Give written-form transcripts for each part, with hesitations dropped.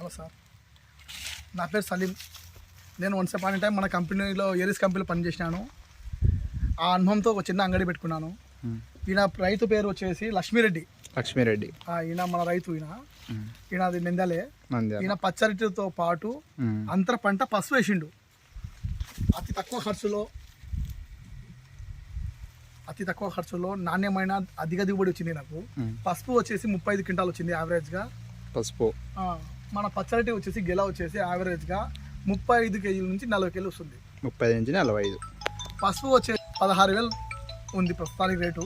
Hello sir, నా పేరు సలీం. నేను వన్స్ అపాన్ టైం మన కంపెనీలో ఏరిస్ కంపెనీలో పనిచేసినాను. ఆ అనుభవంతో ఒక చిన్న అంగడి పెట్టుకున్నాను. ఈయన రైతు పేరు వచ్చేసి లక్ష్మీరెడ్డి. ఈయన మన రైతు. ఈయన అది నంద్యాలే. ఈయన పచ్చరిటితో పాటు అంతర పంట పసుపు వేసిండు. అతి తక్కువ ఖర్చులో నాణ్యమైన అధిక దిగుబడి వచ్చింది నాకు. పసుపు వచ్చేసి 35 క్వింటాలు వచ్చింది యావరేజ్గా. పసుపు మన పచ్చరటి వచ్చేసి గెల వచ్చేసి యావరేజ్గా 35 కేజీల నుంచి 40 కేజీలు వస్తుంది. 30 నుంచి 45. పసుపు వచ్చే 16,000 ఉంది ప్రస్తుతానికి రేటు.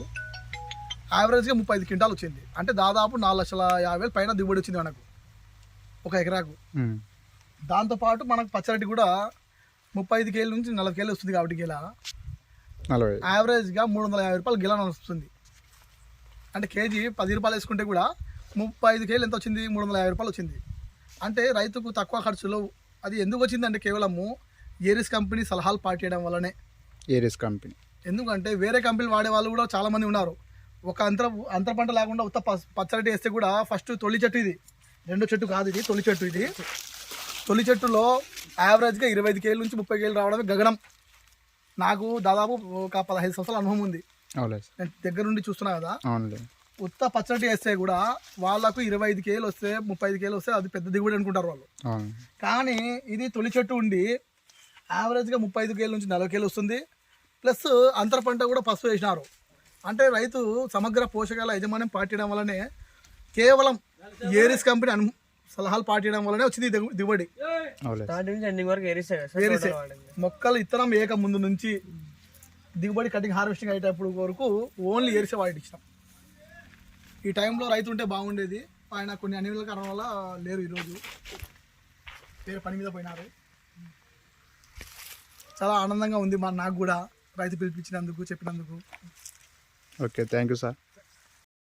యావరేజ్గా 35 క్వింటాలు వచ్చింది. అంటే దాదాపు 4,50,000 పైన దిగుబడి వచ్చింది మనకు ఒక ఎకరాకు. దాంతోపాటు మనకు పచ్చరటి కూడా 35 కేజీల నుంచి 40 కేజీలు వస్తుంది. కాబట్టి గెల యావరేజ్గా 350 రూపాయలు గెల వస్తుంది. అంటే కేజీ 10 రూపాయలు వేసుకుంటే కూడా 35 కేజీలు ఎంత వచ్చింది? 350 రూపాయలు వచ్చింది. అంటే రైతుకు తక్కువ ఖర్చులో అది ఎందుకు వచ్చిందంటే కేవలము ఏరిస్ కంపెనీ సలహాలు పాటించడం వల్లనే. ఏరిస్ కంపెనీ ఎందుకంటే వేరే కంపెనీలు వాడే వాళ్ళు కూడా చాలామంది ఉన్నారు. ఒక అంతర పంట లేకుండా ఉత్త పచ్చడి వేస్తే కూడా ఫస్ట్ తొలి చెట్టు, ఇది రెండో చెట్టు కాదు, ఇది తొలి చెట్టు. ఇది తొలి చెట్టులో యావరేజ్గా 25 కేజీల నుంచి 30 కేజీలు రావడమే గగనం. నాకు దాదాపు ఒక 15 సంవత్సరాల అనుభవం ఉంది. నేను దగ్గర నుండి చూస్తున్నా కదా. ఉత్త పచ్చడి వేస్తే కూడా వాళ్ళకు 25 కేజీలు వస్తే 35 కేజీలు వస్తే అది పెద్ద దిగుబడి అనుకుంటారు వాళ్ళు. కానీ ఇది తొలి చెట్టు ఉండి యావరేజ్గా 35 కేజీల నుంచి 40 కేజీలు వస్తుంది. ప్లస్ అంతర పంట కూడా పసుపు వేసినారు. అంటే రైతు సమగ్ర పోషకాల యజమాన్యం పాటించడం వల్లనే, కేవలం ఏరిస్ కంపెనీ సలహాలు పాటించడం వల్లనే వచ్చింది దిగుబడి. ఏరిసే మొక్కలు ఇత్తనం ఏక ముందు నుంచి దిగుబడి కటింగ్ హార్వెస్టింగ్ అయ్యేటప్పుడు వరకు ఓన్లీ ఏరిసే వాడిచ్చినాం. ఈ టైంలో రైతు ఉంటే బాగుండేది. ఆయన కొన్ని అనివార్య కారణాల వల్ల లేరు. ఈరోజు వేరే పని మీద పోయినారు. చాలా ఆనందంగా ఉంది నాకు కూడా రైతు పిలిపించినందుకు, చెప్పినందుకు. Okay, thank you sir.